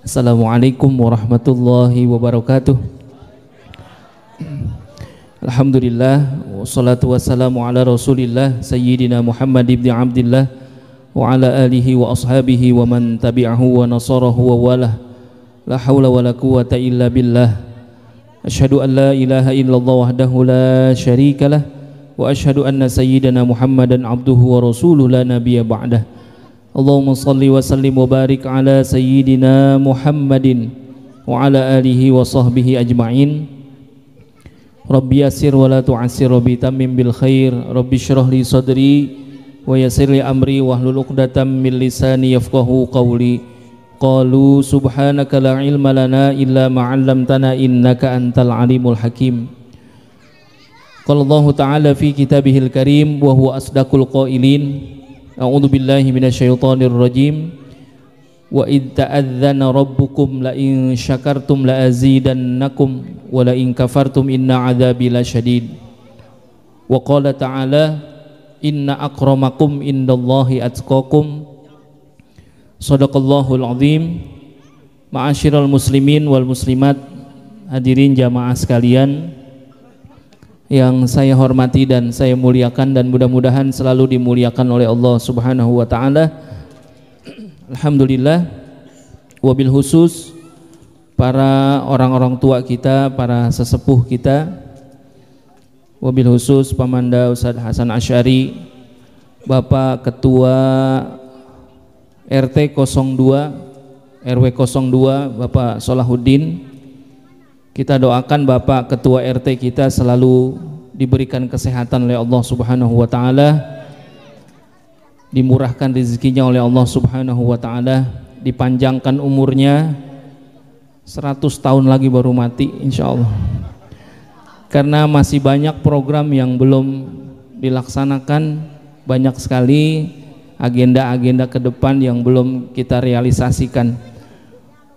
Assalamualaikum warahmatullahi wabarakatuh. Alhamdulillah, wassalatu wassalamu ala rasulillah Sayyidina Muhammad ibn Abdillah wa ala alihi wa ashabihi wa man tabi'ahu wa nasarahu wa walah. La hawla wa la quwata illa billah. Ashhadu an la ilaha illallah wahdahu la syarika lah wa ashhadu anna sayyidina Muhammadan abduhu wa rasuluhu la nabiyya ba'dah. Allahumma salli wa sallim wa barik ala sayyidina Muhammadin wa ala alihi wa sahbihi ajma'in. Rabbi yassir wa la tu'assir, Rabbi tammim bil khair, Rabbi syrah li sadri wa yassir li amri wahlul 'uqdatam min lisani yafqahu qawli. Qalu subhanaka la ilma lana illa ma 'allamtana innaka antal alimul hakim. Qala Allah ta'ala fi kitabihil karim wa huwa asdaqul qailin. A'udzu billahi minasyaitonir rajim. Wa id ta'adzana rabbukum la in syakartum la azidannakum wa la in kafartum inna 'adzabi lasyadid. Wa qala ta'ala inna akramakum indallahi atqakum. Shadaqallahul azim. Ma'asyiral muslimin wal muslimat, hadirin jamaah sekalian yang saya hormati dan saya muliakan, dan mudah-mudahan selalu dimuliakan oleh Allah Subhanahu wa taala. Alhamdulillah, wabil khusus para orang-orang tua kita, para sesepuh kita, wabil khusus Pamanda Ustadz Hasan Asy'ari, Bapak Ketua RT 02 RW 02 Bapak Solahuddin. Kita doakan Bapak Ketua RT kita selalu diberikan kesehatan oleh Allah Subhanahu wa taala, dimurahkan rezekinya oleh Allah Subhanahu wa taala, dipanjangkan umurnya 100 tahun lagi baru mati insyaallah. Karena masih banyak program yang belum dilaksanakan, banyak sekali agenda-agenda ke depan yang belum kita realisasikan.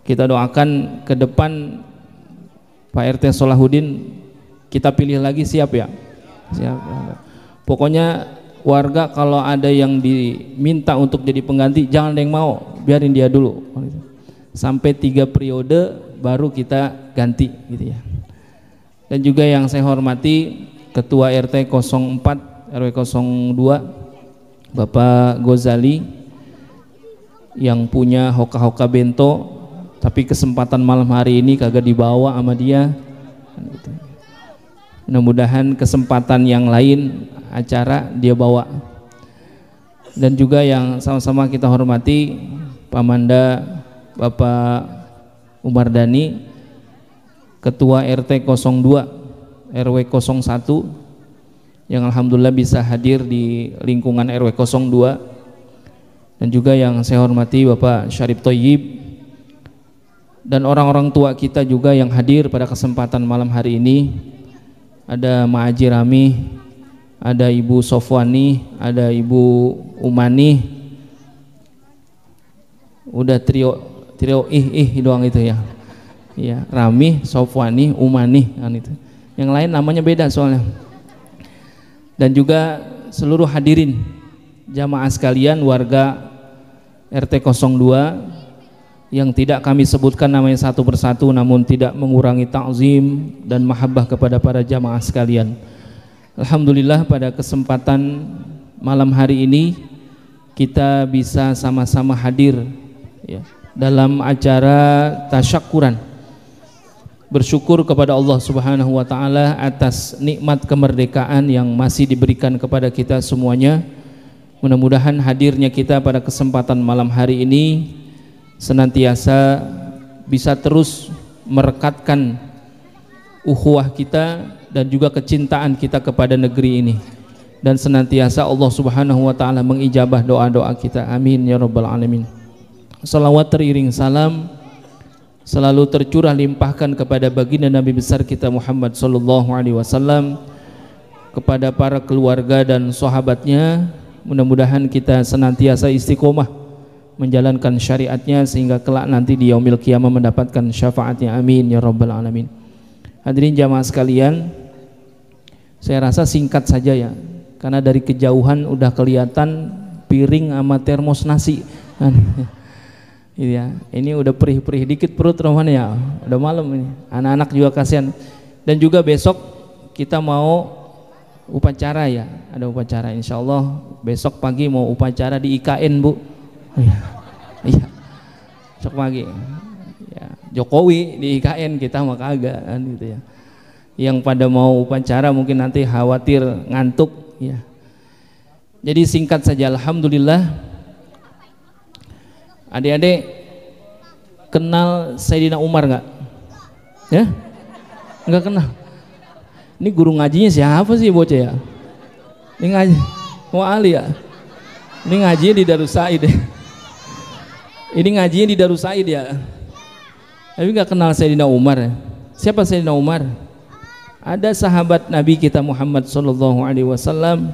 Kita doakan ke depan Pak RT Solahuddin kita pilih lagi, siap ya? Siap. Pokoknya warga kalau ada yang diminta untuk jadi pengganti jangan ada yang mau, biarin dia dulu. Sampai 3 periode baru kita ganti gitu ya. Dan juga yang saya hormati Ketua RT 04 RW 02 Bapak Gozali yang punya hoka-hoka bento, tapi kesempatan malam hari ini kagak dibawa sama dia. Mudah-mudahan kesempatan yang lain acara dia bawa. Dan juga yang sama-sama kita hormati Pamanda Bapak Umar Dhani, Ketua RT 02 RW 01 yang alhamdulillah bisa hadir di lingkungan RW 02. Dan juga yang saya hormati Bapak Syarif Thoyyib dan orang-orang tua kita juga yang hadir pada kesempatan malam hari ini. Ada Ma Haji Rami, ada Ibu Sofwani, ada Ibu Umani. Udah trio doang itu ya. Ya, Rami, Sofwani, Umani kan itu. Yang lain namanya beda soalnya. Dan juga seluruh hadirin jamaah sekalian, warga RT 02 yang tidak kami sebutkan namanya satu persatu, namun tidak mengurangi ta'zim dan mahabbah kepada para jamaah sekalian. Alhamdulillah pada kesempatan malam hari ini kita bisa sama-sama hadir ya, dalam acara tasyakuran, bersyukur kepada Allah Subhanahu wa taala atas nikmat kemerdekaan yang masih diberikan kepada kita semuanya. Mudah-mudahan hadirnya kita pada kesempatan malam hari ini senantiasa bisa terus merekatkan ukhuwah kita dan juga kecintaan kita kepada negeri ini, dan senantiasa Allah Subhanahu wa taala mengijabah doa-doa kita. Amin ya rabbal alamin. Salawat teriring salam selalu tercurah limpahkan kepada baginda Nabi besar kita Muhammad sallallahu alaihi wasallam, kepada para keluarga dan sahabatnya. Mudah-mudahan kita senantiasa istiqomah menjalankan syariatnya sehingga kelak nanti di yaumil qiyamah mendapatkan syafaatnya, amin ya rabbal alamin. Hadirin jamaah sekalian, saya rasa singkat saja ya, karena dari kejauhan udah kelihatan piring sama termos nasi kan. Ya, ini udah perih-perih dikit perut rohani ya, udah malam ini, anak-anak juga kasihan. Dan juga besok kita mau upacara ya, ada upacara insyaallah besok pagi mau upacara di IKN Bu. Iya, iya, besok pagi ya, Jokowi di IKN, kita mah kagak kan gitu ya. Yang pada mau upacara mungkin nanti khawatir ngantuk ya. Jadi singkat saja, alhamdulillah. Adik-adik kenal Sayyidina Umar nggak? Ya? Nggak kenal. Ini guru ngajinya siapa sih bocah ya? Ini ngaji, wah Ali ya. Ini ngajinya di Darus Said ya. Ini ngajinya di Darus Said ya. Tapi nggak kenal Sayyidina Umar ya. Siapa Sayyidina Umar? Ada sahabat Nabi kita Muhammad sallallahu alaihi wasallam.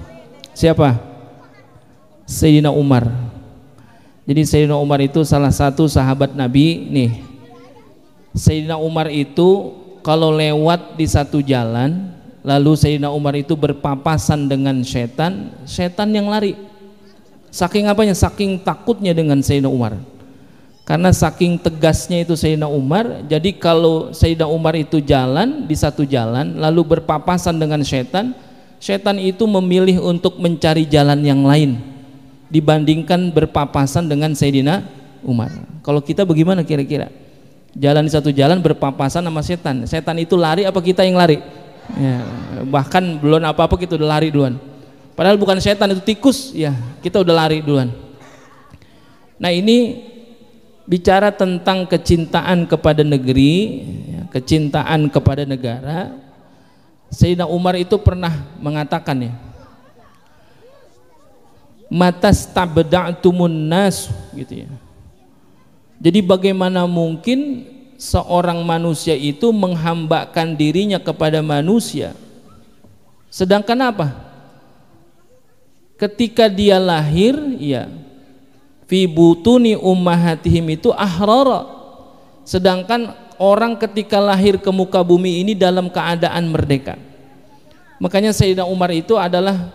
Siapa? Sayyidina Umar. Jadi Sayyidina Umar itu salah satu sahabat Nabi nih. Sayyidina Umar itu kalau lewat di satu jalan, lalu Sayyidina Umar itu berpapasan dengan setan, setan yang lari. Saking apanya? Saking takutnya dengan Sayyidina Umar. Karena saking tegasnya itu Sayyidina Umar, jadi kalau Sayyidina Umar itu jalan di satu jalan lalu berpapasan dengan setan, setan itu memilih untuk mencari jalan yang lain dibandingkan berpapasan dengan Sayyidina Umar. Kalau kita bagaimana kira-kira? Jalan di satu jalan berpapasan sama setan, setan itu lari apa kita yang lari? Ya, bahkan belum apa-apa kita udah lari duluan. Padahal bukan setan, itu tikus ya, kita udah lari duluan. Nah ini bicara tentang kecintaan kepada negeri, kecintaan kepada negara. Sayyidina Umar itu pernah mengatakan ya, matas tabda'tumun nas gitu ya. Jadi bagaimana mungkin seorang manusia itu menghambakan dirinya kepada manusia, sedangkan apa? Ketika dia lahir ya, fi butuni ummahatihim itu ahrara, sedangkan orang ketika lahir ke muka bumi ini dalam keadaan merdeka. Makanya Sayyidina Umar itu adalah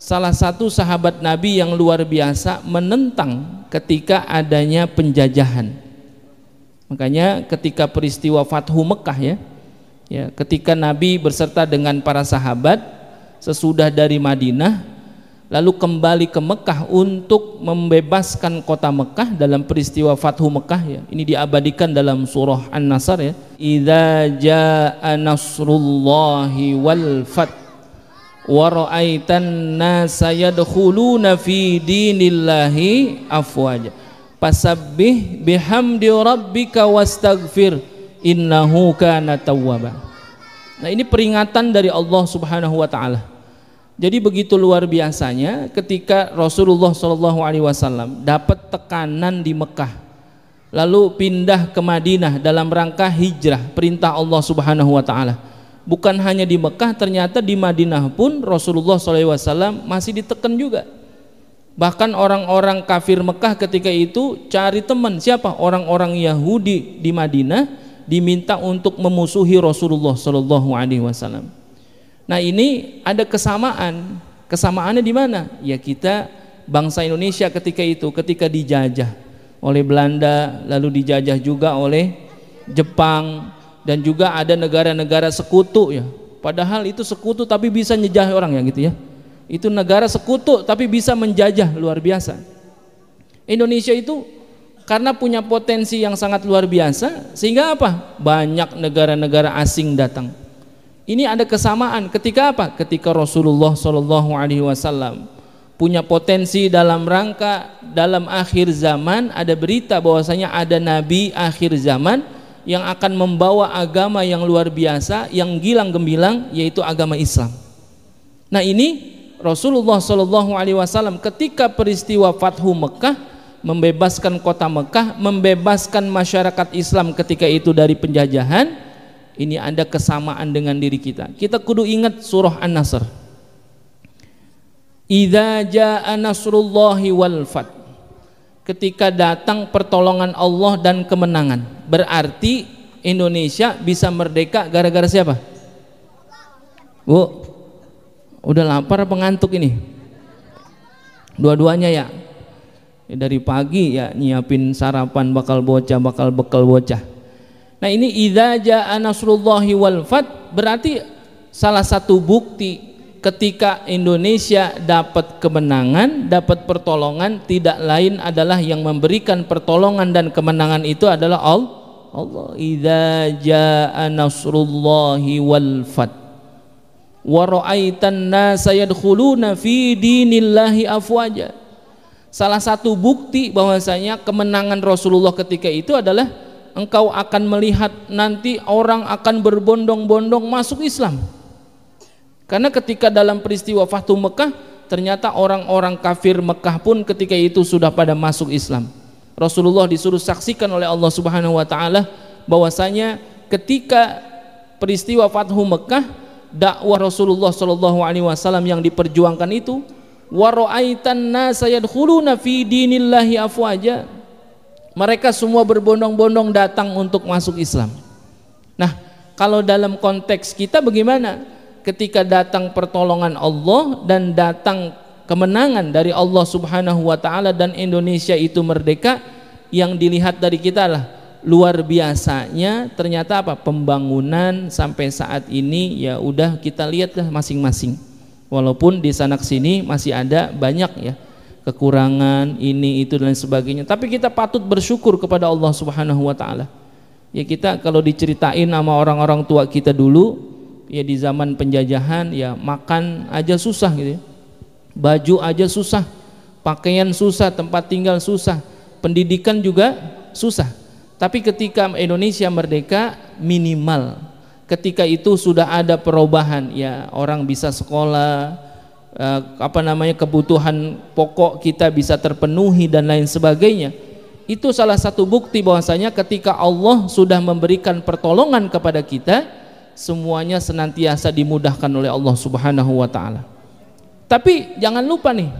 salah satu sahabat Nabi yang luar biasa menentang ketika adanya penjajahan. Makanya ketika peristiwa Fathu Mekah ya, ketika Nabi berserta dengan para sahabat sesudah dari Madinah lalu kembali ke Mekah untuk membebaskan kota Mekah dalam peristiwa Fathu Mekah ya. Ini diabadikan dalam surah An-Nasr ya. Idza jaa nasrullahi wal fath wa ra'aitan nasa yadkhuluna fi dinillahi afwaja fasabbih bihamdi rabbika wastaghfir innahu kana tawwaba. Nah ini peringatan dari Allah Subhanahu wa taala. Jadi begitu luar biasanya ketika Rasulullah SAW dapat tekanan di Mekah lalu pindah ke Madinah dalam rangka hijrah, perintah Allah Subhanahu wa taala. Bukan hanya di Mekah, ternyata di Madinah pun Rasulullah SAW masih ditekan juga. Bahkan orang-orang kafir Mekah ketika itu cari teman, siapa? Orang-orang Yahudi di Madinah diminta untuk memusuhi Rasulullah SAW. Nah ini ada kesamaan. Kesamaannya di mana? Ya kita bangsa Indonesia ketika itu, ketika dijajah oleh Belanda, lalu dijajah juga oleh Jepang, dan juga ada negara-negara sekutu ya. Padahal itu sekutu tapi bisa nyejah orang ya gitu ya. Itu negara sekutu tapi bisa menjajah, luar biasa. Indonesia itu karena punya potensi yang sangat luar biasa sehingga apa? Banyak negara-negara asing datang. Ini ada kesamaan ketika apa? Ketika Rasulullah SAW punya potensi dalam rangka dalam akhir zaman, ada berita bahwasanya ada nabi akhir zaman yang akan membawa agama yang luar biasa, yang gilang gemilang, yaitu agama Islam. Nah ini Rasulullah SAW ketika peristiwa Fathu Mekah membebaskan kota Mekah, membebaskan masyarakat Islam ketika itu dari penjajahan. Ini ada kesamaan dengan diri kita. Kita kudu ingat surah An-Nasr. Idza jaa nasrullahi wal fath. Ketika datang pertolongan Allah dan kemenangan. Berarti Indonesia bisa merdeka gara-gara siapa? Bu, udah lapar apa ngantuk ini? Dua-duanya ya. Dari pagi ya nyiapin sarapan bakal bekal bocah. Nah ini idza jaa nasrullahi wal fath, berarti salah satu bukti ketika Indonesia dapat kemenangan, dapat pertolongan, tidak lain adalah yang memberikan pertolongan dan kemenangan itu adalah Allah. Idza jaa nasrullahi wal fath wa ra'aitan nasa yadkhuluna fi dinillahi afwaja. Salah satu bukti bahwasanya kemenangan Rasulullah ketika itu adalah engkau akan melihat nanti orang akan berbondong-bondong masuk Islam. Karena ketika dalam peristiwa Fathu Mekah, ternyata orang-orang kafir Mekah pun ketika itu sudah pada masuk Islam. Rasulullah disuruh saksikan oleh Allah Subhanahu wa taala bahwasanya ketika peristiwa Fathu Mekah, dakwah Rasulullah sallallahu alaihi wasallam yang diperjuangkan itu, wa ra'aitan nasa yadkhuluna fi dinillahi afwaja. Mereka semua berbondong-bondong datang untuk masuk Islam. Nah, kalau dalam konteks kita bagaimana? Ketika datang pertolongan Allah dan datang kemenangan dari Allah Subhanahu wa taala dan Indonesia itu merdeka, yang dilihat dari kita lah luar biasanya ternyata apa? Pembangunan sampai saat ini ya udah kita lihatlah masing-masing. Walaupun di sana sini masih ada banyak ya kekurangan ini itu dan sebagainya, tapi kita patut bersyukur kepada Allah Subhanahu wa taala. Ya kita kalau diceritain sama orang-orang tua kita dulu ya di zaman penjajahan ya makan aja susah gitu ya. Baju aja susah, pakaian susah, tempat tinggal susah, pendidikan juga susah. Tapi ketika Indonesia merdeka minimal ketika itu sudah ada perubahan ya, orang bisa sekolah, kebutuhan pokok kita bisa terpenuhi dan lain sebagainya. Itu salah satu bukti bahwasanya ketika Allah sudah memberikan pertolongan kepada kita, semuanya senantiasa dimudahkan oleh Allah Subhanahu wa taala. Tapi jangan lupa nih,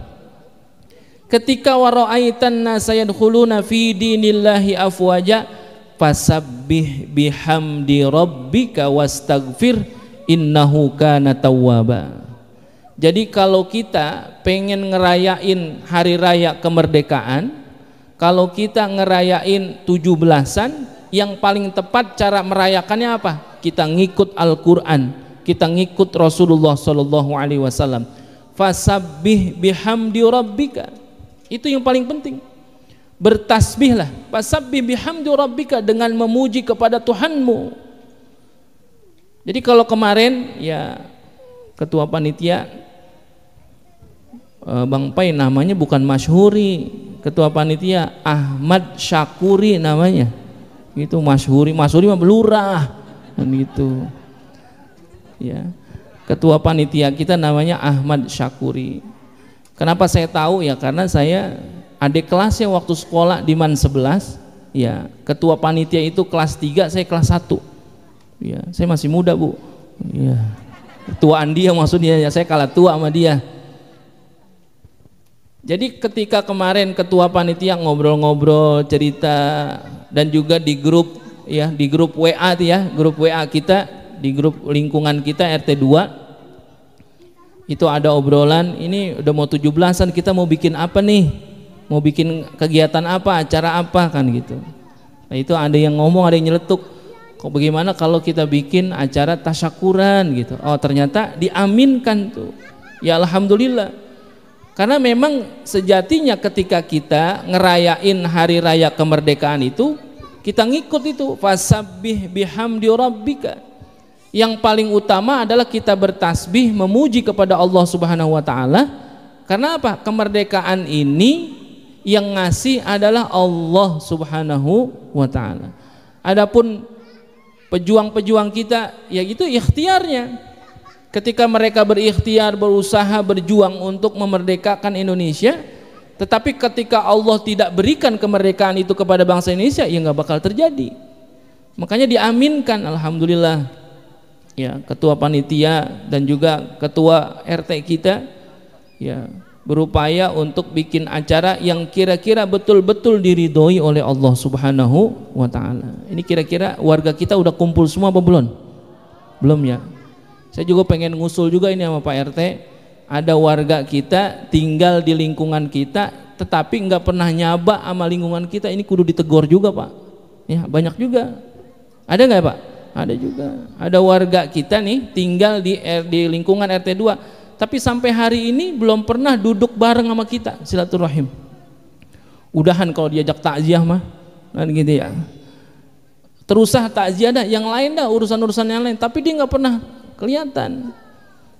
ketika wara'aitan nasa yadkhuluna fi dinillahi afwaja fasabbih bihamdi rabbika wastaghfir innahu kana tawwaba. Jadi kalau kita pengen ngerayain hari raya kemerdekaan, kalau kita ngerayain 17-an, yang paling tepat cara merayakannya apa? Kita ngikut Al-Quran, kita ngikut Rasulullah Sallallahu Alaihi Wasallam. Fasabbih bihamdi rabbika, itu yang paling penting. Bertasbihlah, fasabbih bihamdi rabbika, dengan memuji kepada Tuhanmu. Jadi kalau kemarin ya ketua panitia Bang Pai namanya bukan Masyhuri, ketua panitia Ahmad Syakuri namanya. Itu Masyhuri mah lurah kan gitu. Ya. Ketua panitia kita namanya Ahmad Syakuri. Kenapa saya tahu ya? Karena saya adik kelasnya waktu sekolah di MAN 11, ya, ketua panitia itu kelas 3, saya kelas 1. Ya, saya masih muda, Bu. Ya. Tuaan dia maksudnya, ya saya kalah tua sama dia. Jadi ketika kemarin ketua panitia ngobrol-ngobrol cerita dan juga di grup ya, di grup WA ya, grup WA kita, di grup lingkungan kita RT 2 itu ada obrolan, ini udah mau 17-an, kita mau bikin apa nih? Mau bikin kegiatan apa, acara apa kan gitu. Nah, itu ada yang ngomong, ada yang nyeletuk. Kok bagaimana kalau kita bikin acara tasyakuran gitu. Oh, ternyata diaminkan tuh. Ya alhamdulillah. Karena memang sejatinya ketika kita ngerayain hari raya kemerdekaan itu, kita ngikut itu, fasabbih bihamdi rabbika. Yang paling utama adalah kita bertasbih memuji kepada Allah Subhanahu wa taala. Karena apa? Kemerdekaan ini yang ngasih adalah Allah Subhanahu wa taala. Adapun pejuang-pejuang kita ya gitu ikhtiarnya. Ketika mereka berikhtiar, berusaha, berjuang untuk memerdekakan Indonesia, Tetapi ketika Allah tidak berikan kemerdekaan itu kepada bangsa Indonesia, ya nggak bakal terjadi. Makanya diaminkan, alhamdulillah, ya ketua panitia dan juga ketua RT kita ya berupaya untuk bikin acara yang kira-kira betul-betul diridhoi oleh Allah Subhanahu wa taala. Ini kira-kira warga kita udah kumpul semua apa belum? Belum ya. Saya juga pengen ngusul juga ini sama Pak RT. Ada warga kita tinggal di lingkungan kita tetapi nggak pernah nyaba sama lingkungan kita, ini kudu ditegur juga Pak. Ya, banyak juga. Ada nggak Pak? Ada juga. Ada warga kita nih tinggal di lingkungan RT 2 tapi sampai hari ini belum pernah duduk bareng sama kita silaturahim. Udahan kalau diajak takziah mah kan gitu ya. Terusah takziah dah, yang lain dah urusan-urusan yang lain, tapi dia nggak pernah kelihatan.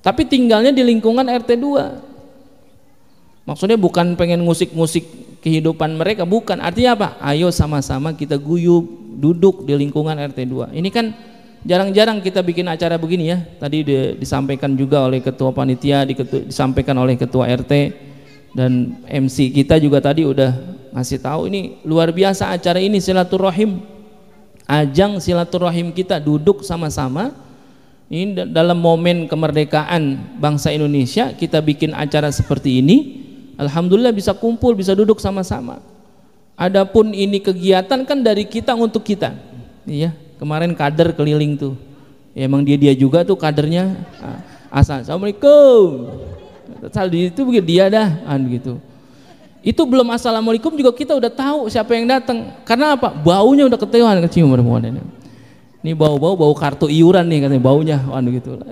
Tapi tinggalnya di lingkungan RT 2. Maksudnya bukan pengen ngusik-ngusik kehidupan mereka, bukan. Artinya apa? Ayo sama-sama kita guyub duduk di lingkungan RT 2. Ini kan jarang-jarang kita bikin acara begini ya. Tadi disampaikan juga oleh ketua panitia, disampaikan oleh ketua RT, dan MC kita juga tadi udah ngasih tahu ini luar biasa acara ini, silaturahim. Ajang silaturahim kita duduk sama-sama. Ini dalam momen kemerdekaan bangsa Indonesia kita bikin acara seperti ini, alhamdulillah bisa kumpul, bisa duduk sama-sama. Adapun ini kegiatan kan dari kita untuk kita, iya. Kemarin kader keliling tuh, ya, emang dia juga tuh kadernya. Asal assalamualaikum, asal itu begitu dia dah, gitu. Itu belum assalamualaikum juga kita udah tahu siapa yang datang. Karena apa? Baunya udah kecium ini. Ini bau kartu iuran nih katanya baunya, gitu lah.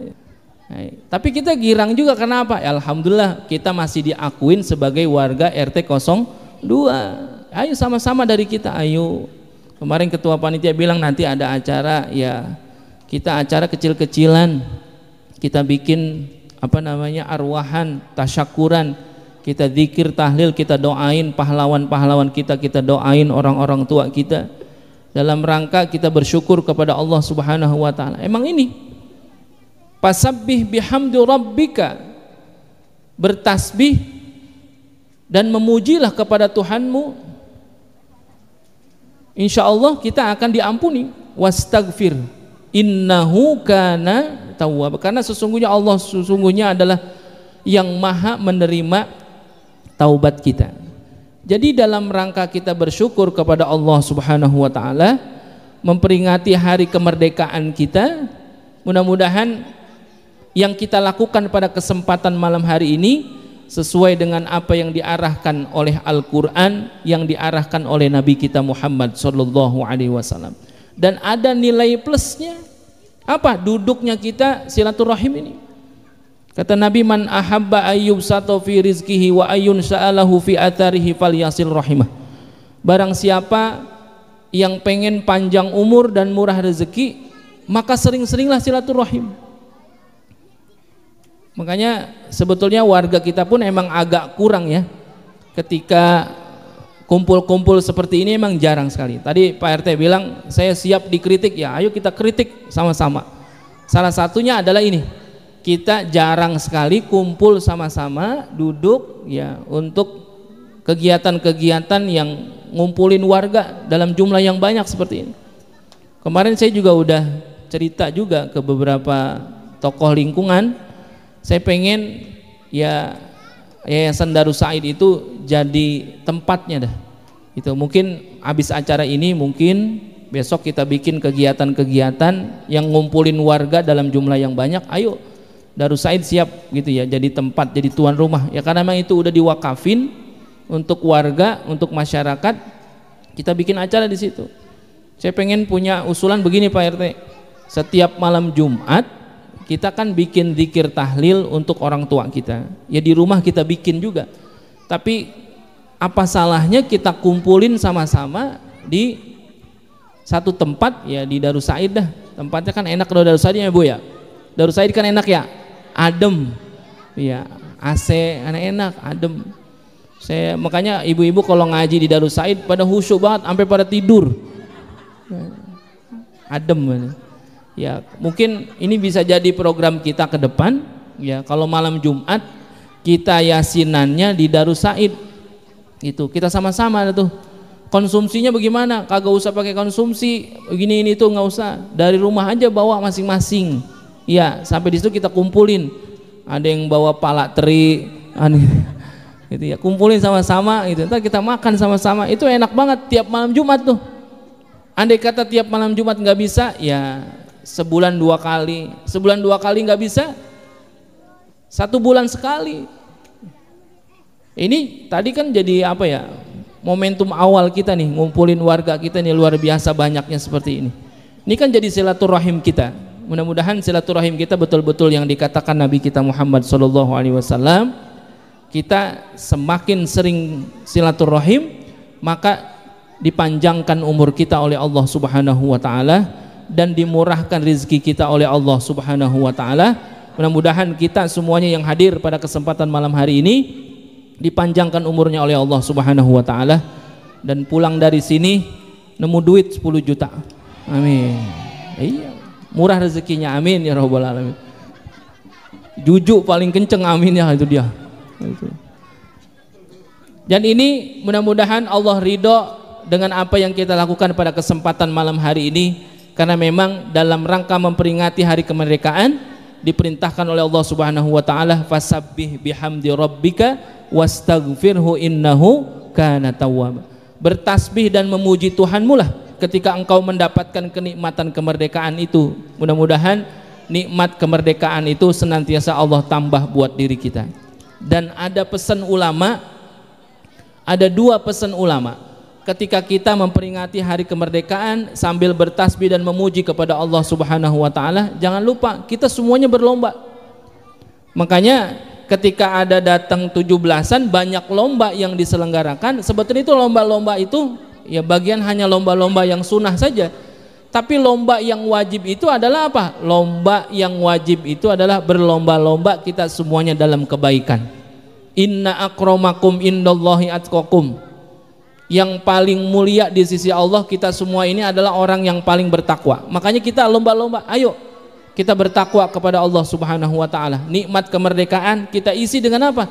Tapi kita girang juga karena apa? Alhamdulillah kita masih diakuin sebagai warga RT 02. Ayo sama-sama dari kita, ayo. Kemarin ketua panitia bilang nanti ada acara, ya kita acara kecil-kecilan, kita bikin arwahan, tasyakuran, kita zikir tahlil, kita doain pahlawan-pahlawan kita doain orang-orang tua kita, dalam rangka kita bersyukur kepada Allah Subhanahu wa taala. Emang ini fasabbih bihamdi rabbika, bertasbih dan memujilah kepada Tuhanmu, insya Allah kita akan diampuni. Wastagfir innahu kana tawwab, karena sesungguhnya Allah adalah yang maha menerima taubat kita. Jadi dalam rangka kita bersyukur kepada Allah Subhanahu wa taala, memperingati hari kemerdekaan kita, mudah-mudahan yang kita lakukan pada kesempatan malam hari ini sesuai dengan apa yang diarahkan oleh Al-Qur'an, yang diarahkan oleh Nabi kita Muhammad sallallahu alaihi wasallam. Dan ada nilai plusnya. Apa? Duduknya kita silaturahim ini. Kata Nabi, man ahabba ayyub sato fi rizkihi wa ayyun sa'alahu fi atharihi falyasil rahimah. Barang siapa yang pengen panjang umur dan murah rezeki, maka sering-seringlah silaturahim. Makanya sebetulnya warga kita pun emang agak kurang ya, ketika kumpul-kumpul seperti ini emang jarang sekali. Tadi Pak RT bilang saya siap dikritik, ya ayo kita kritik sama-sama. Salah satunya adalah ini, kita jarang sekali kumpul sama-sama duduk ya untuk kegiatan-kegiatan yang ngumpulin warga dalam jumlah yang banyak seperti ini. Kemarin saya juga udah cerita juga ke beberapa tokoh lingkungan, saya pengen ya Yayasan Darus Said itu jadi tempatnya dah. Itu mungkin habis acara ini, mungkin besok kita bikin kegiatan-kegiatan yang ngumpulin warga dalam jumlah yang banyak. Ayo Darus Said siap gitu ya, jadi tempat, jadi tuan rumah ya, karena memang itu udah diwakafin untuk warga, untuk masyarakat. Kita bikin acara di situ. Saya pengen punya usulan begini Pak RT, setiap malam Jumat kita kan bikin zikir tahlil untuk orang tua kita ya, di rumah kita bikin juga, tapi apa salahnya kita kumpulin sama-sama di satu tempat ya, di Darus Said dah. Tempatnya kan enak kalau Darus Said ya Bu ya, Darus Said kan enak ya, adem ya, AC enak adem. Saya makanya ibu-ibu kalau ngaji di Darus Said pada khusyuk banget sampai pada tidur, adem ya. Mungkin ini bisa jadi program kita ke depan ya, kalau malam Jumat kita yasinannya di Darus Said Itu kita sama-sama tuh. Konsumsinya bagaimana? Kagak usah pakai konsumsi begini ini tuh, nggak usah. Dari rumah aja bawa masing-masing. Ya, sampai di situ kita kumpulin. Ada yang bawa pala teri, gitu ya. Kumpulin sama-sama gitu. Ntar kita makan sama-sama. Itu enak banget tiap malam Jumat tuh. Andai kata tiap malam Jumat nggak bisa, ya sebulan 2 kali. Sebulan 2 kali nggak bisa, 1 bulan sekali. Ini tadi kan jadi apa ya? Momentum awal kita nih, ngumpulin warga kita nih, luar biasa banyaknya seperti ini. Ini kan jadi silaturahim kita. Mudah-mudahan silaturahim kita betul-betul yang dikatakan Nabi kita Muhammad SAW. Kita semakin sering silaturahim, maka dipanjangkan umur kita oleh Allah Subhanahu wa taala dan dimurahkan rezeki kita oleh Allah Subhanahu wa taala. Mudah-mudahan kita semuanya yang hadir pada kesempatan malam hari ini dipanjangkan umurnya oleh Allah Subhanahu wa taala dan pulang dari sini nemu duit 10 juta. Amin. Iya, murah rezekinya, amin ya rabbal alamin. Jujuk paling kenceng, amin ya, itu dia. Dan ini mudah-mudahan Allah ridho dengan apa yang kita lakukan pada kesempatan malam hari ini, karena memang dalam rangka memperingati hari kemerdekaan diperintahkan oleh Allah Subhanahu wa taala, fasabbih bihamdi rabbika wastaghfirhu innahu kana tawwab. Bertasbih dan memuji Tuhanmu lah ketika engkau mendapatkan kenikmatan kemerdekaan itu. Mudah-mudahan nikmat kemerdekaan itu senantiasa Allah tambah buat diri kita. Dan ada pesan ulama, ada 2 pesan ulama ketika kita memperingati hari kemerdekaan sambil bertasbih dan memuji kepada Allah Subhanahu wa taala. Jangan lupa kita semuanya berlomba. Makanya ketika ada datang 17-an banyak lomba yang diselenggarakan. Sebetulnya itu lomba-lomba itu ya bagian hanya lomba-lomba yang sunnah saja. Tapi lomba yang wajib itu adalah apa? Lomba yang wajib itu adalah berlomba-lomba kita semuanya dalam kebaikan. Inna akramakum indallahi atqakum. Yang paling mulia di sisi Allah kita semua ini adalah orang yang paling bertakwa. Makanya kita lomba-lomba, ayo kita bertakwa kepada Allah Subhanahu wa taala. Nikmat kemerdekaan kita isi dengan apa?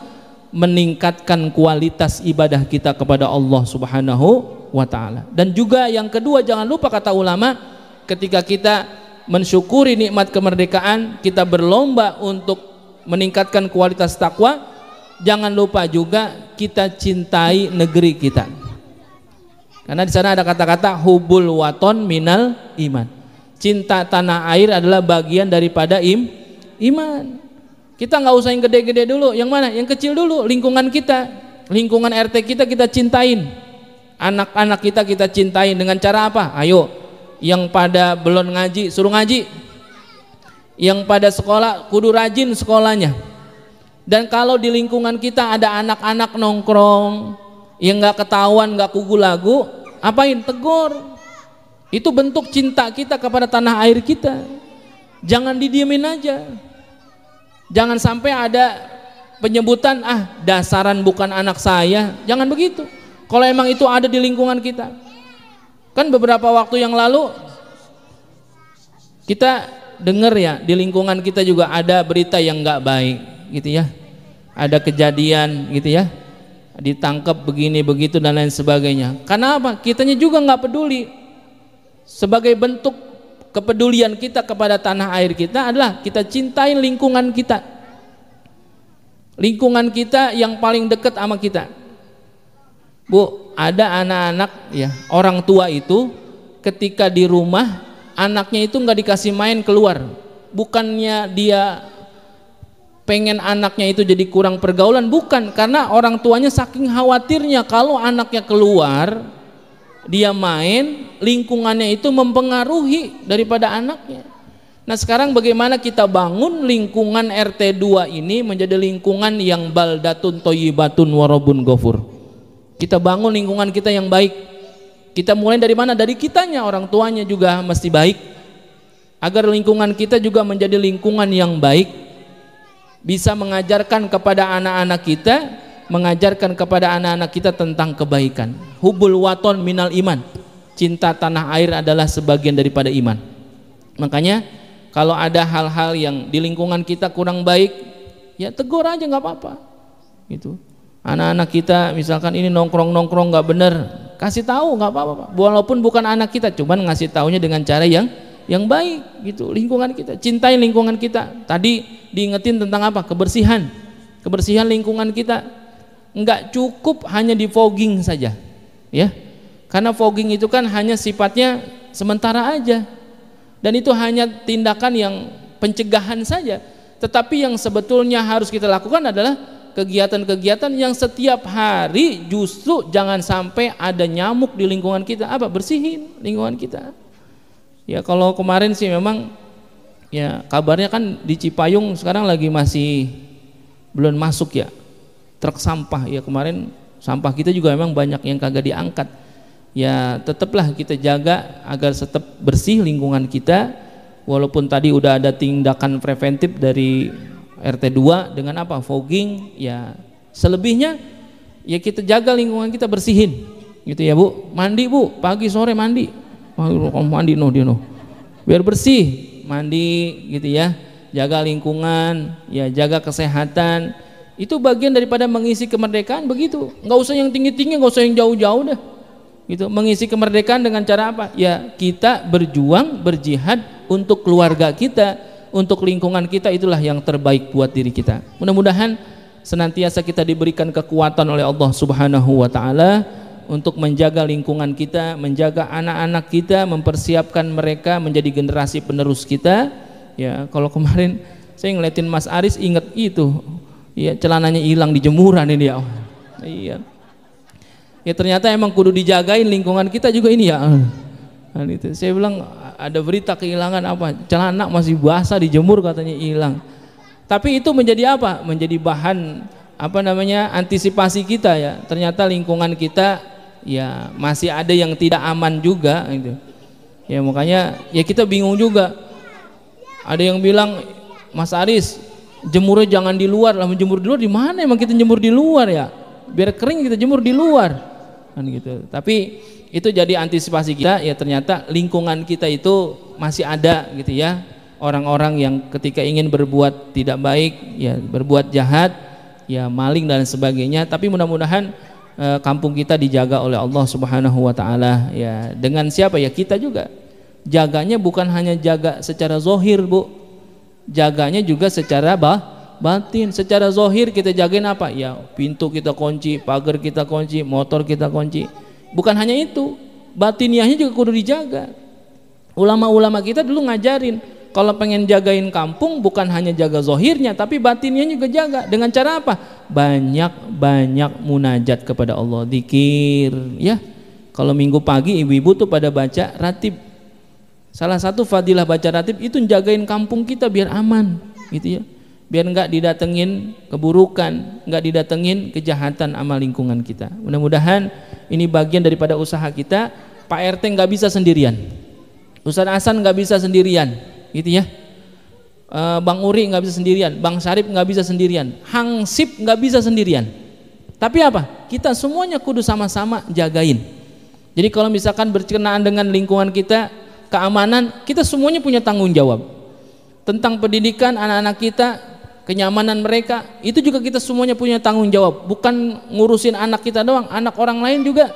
Meningkatkan kualitas ibadah kita kepada Allah Subhanahu wa taala. Dan juga yang kedua, jangan lupa kata ulama, ketika kita mensyukuri nikmat kemerdekaan, kita berlomba untuk meningkatkan kualitas takwa, jangan lupa juga kita cintai negeri kita. Karena di sana ada kata-kata hubul waton minal iman. Cinta tanah air adalah bagian daripada iman. Kita nggak usah yang gede-gede dulu, yang mana? Yang kecil dulu, lingkungan kita, lingkungan RT kita cintain. Anak-anak kita cintain dengan cara apa? Ayo, yang pada belum ngaji suruh ngaji, yang pada sekolah kudu rajin sekolahnya. Dan kalau di lingkungan kita ada anak-anak nongkrong yang nggak ketahuan, nggak kugu lagu, apain? Tegur. Itu bentuk cinta kita kepada tanah air kita. Jangan didiemin aja. Jangan sampai ada penyebutan, dasaran bukan anak saya. Jangan begitu. Kalau emang itu ada di lingkungan kita. Kan beberapa waktu yang lalu kita dengar ya, di lingkungan kita juga ada berita yang nggak baik gitu ya. Ada kejadian gitu ya, ditangkap begini begitu dan lain sebagainya. Karena apa? Kitanya juga nggak peduli. Sebagai bentuk kepedulian kita kepada tanah air kita adalah kita cintai lingkungan kita, lingkungan kita yang paling dekat sama kita. Bu, ada anak-anak ya, orang tua itu ketika di rumah anaknya itu nggak dikasih main keluar. Bukannya dia pengen anaknya itu jadi kurang pergaulan, bukan, karena orang tuanya saking khawatirnya kalau anaknya keluar dia main, lingkungannya itu mempengaruhi daripada anaknya. Nah sekarang bagaimana kita bangun lingkungan RT 2 ini menjadi lingkungan yang baldatun thayyibatun warabun ghafur. Kita bangun lingkungan kita yang baik. Kita mulai dari mana? Dari kitanya, orang tuanya juga mesti baik, agar lingkungan kita juga menjadi lingkungan yang baik, bisa mengajarkan kepada anak-anak kita, mengajarkan kepada anak-anak kita tentang kebaikan. Hubul waton minal iman. Cinta tanah air adalah sebagian daripada iman. Makanya kalau ada hal-hal yang di lingkungan kita kurang baik, ya tegur aja, nggak apa-apa gitu. Anak-anak kita misalkan ini nongkrong nggak bener, kasih tahu, nggak apa-apa, walaupun bukan anak kita, cuman ngasih taunya dengan cara yang baik gitu. Lingkungan kita, cintai lingkungan kita. Tadi diingetin tentang apa? Kebersihan lingkungan kita. Nggak cukup hanya di fogging saja, ya, karena fogging itu kan hanya sifatnya sementara aja, dan itu hanya tindakan yang pencegahan saja. Tetapi yang sebetulnya harus kita lakukan adalah kegiatan-kegiatan yang setiap hari justru jangan sampai ada nyamuk di lingkungan kita. Apa? Bersihin lingkungan kita. Ya kalau kemarin sih memang ya kabarnya kan di Cipayung sekarang lagi masih belum masuk ya truk sampah ya, kemarin sampah kita juga memang banyak yang kagak diangkat. Ya tetaplah kita jaga agar tetap bersih lingkungan kita, walaupun tadi udah ada tindakan preventif dari RT 2 dengan apa? Fogging. Ya selebihnya ya kita jaga lingkungan kita, bersihin gitu ya Bu. Mandi Bu, pagi sore mandi, mandi biar bersih, mandi gitu ya. Jaga lingkungan, ya jaga kesehatan. Itu bagian daripada mengisi kemerdekaan begitu. Nggak usah yang tinggi-tinggi, nggak usah yang jauh-jauh dah gitu. Mengisi kemerdekaan dengan cara apa? Ya kita berjuang, berjihad untuk keluarga kita, untuk lingkungan kita. Itulah yang terbaik buat diri kita. Mudah-mudahan senantiasa kita diberikan kekuatan oleh Allah Subhanahu wa Ta'ala untuk menjaga lingkungan kita, menjaga anak-anak kita, mempersiapkan mereka menjadi generasi penerus kita. Ya kalau kemarin saya ngeliatin Mas Aris, inget itu ya, celananya hilang di jemuran ini ya. Iya. Ya ternyata emang kudu dijagain lingkungan kita juga ini ya. Nah, itu. Saya bilang ada berita kehilangan apa? Celana masih basah dijemur katanya hilang. Tapi itu menjadi apa? Menjadi bahan apa namanya? Antisipasi kita ya. Ternyata lingkungan kita ya masih ada yang tidak aman juga gitu. Ya makanya ya kita bingung juga. Ada yang bilang, Mas Aris, jemurnya jangan di luar. Lah menjemur di luar di mana? Emang kita jemur di luar ya? Biar kering kita jemur di luar kan gitu. Tapi itu jadi antisipasi kita ya, ternyata lingkungan kita itu masih ada gitu ya, orang-orang yang ketika ingin berbuat tidak baik ya, berbuat jahat ya, maling dan sebagainya. Tapi mudah-mudahan kampung kita dijaga oleh Allah Subhanahu wa Ta'ala ya. Dengan siapa? Ya kita juga jaganya, bukan hanya jaga secara zohir Bu, jaganya juga secara batin. Secara zohir kita jagain apa? Ya pintu kita kunci, pagar kita kunci, motor kita kunci. Bukan hanya itu, batiniahnya juga kudu dijaga. Ulama-ulama kita dulu ngajarin kalau pengen jagain kampung bukan hanya jaga zohirnya, tapi batinnya juga jaga. Dengan cara apa? Banyak munajat kepada Allah, zikir ya. Kalau minggu pagi ibu-ibu tuh pada baca ratib. Salah satu fadilah baca ratib itu jagain kampung kita biar aman gitu ya, biar nggak didatengin keburukan, nggak didatengin kejahatan amal lingkungan kita. Mudah-mudahan ini bagian daripada usaha kita. Pak RT nggak bisa sendirian, Ustadz Hasan nggak bisa sendirian gitu ya, Bang Uri nggak bisa sendirian, Bang Syarif nggak bisa sendirian, Hangsip nggak bisa sendirian. Tapi apa? Kita semuanya kudu sama-sama jagain. Jadi kalau misalkan berkenaan dengan lingkungan kita, keamanan, kita semuanya punya tanggung jawab. Tentang pendidikan anak-anak kita, kenyamanan mereka, itu juga kita semuanya punya tanggung jawab. Bukan ngurusin anak kita doang, anak orang lain juga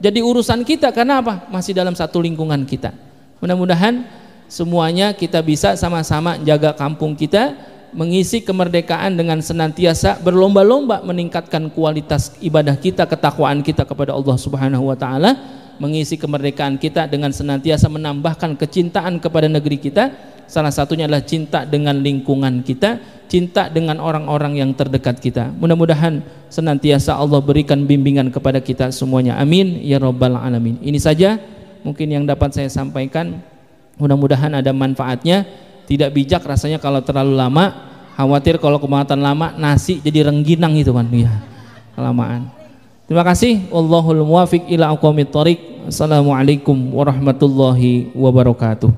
jadi urusan kita. Karena apa? Masih dalam satu lingkungan kita. Mudah-mudahan semuanya kita bisa sama-sama jaga kampung kita, mengisi kemerdekaan dengan senantiasa berlomba-lomba meningkatkan kualitas ibadah kita, ketakwaan kita kepada Allah Subhanahu wa Ta'ala, mengisi kemerdekaan kita dengan senantiasa menambahkan kecintaan kepada negeri kita. Salah satunya adalah cinta dengan lingkungan kita, cinta dengan orang-orang yang terdekat kita. Mudah-mudahan senantiasa Allah berikan bimbingan kepada kita semuanya, amin ya rabbal alamin. Ini saja mungkin yang dapat saya sampaikan, mudah-mudahan ada manfaatnya. Tidak bijak rasanya kalau terlalu lama, khawatir kalau kemakan lama nasi jadi rengginang itu kan ya, kelamaan. Terima kasih. Wallahul muwafiq ila aqwamit thoriq. Assalamualaikum warahmatullahi wabarakatuh.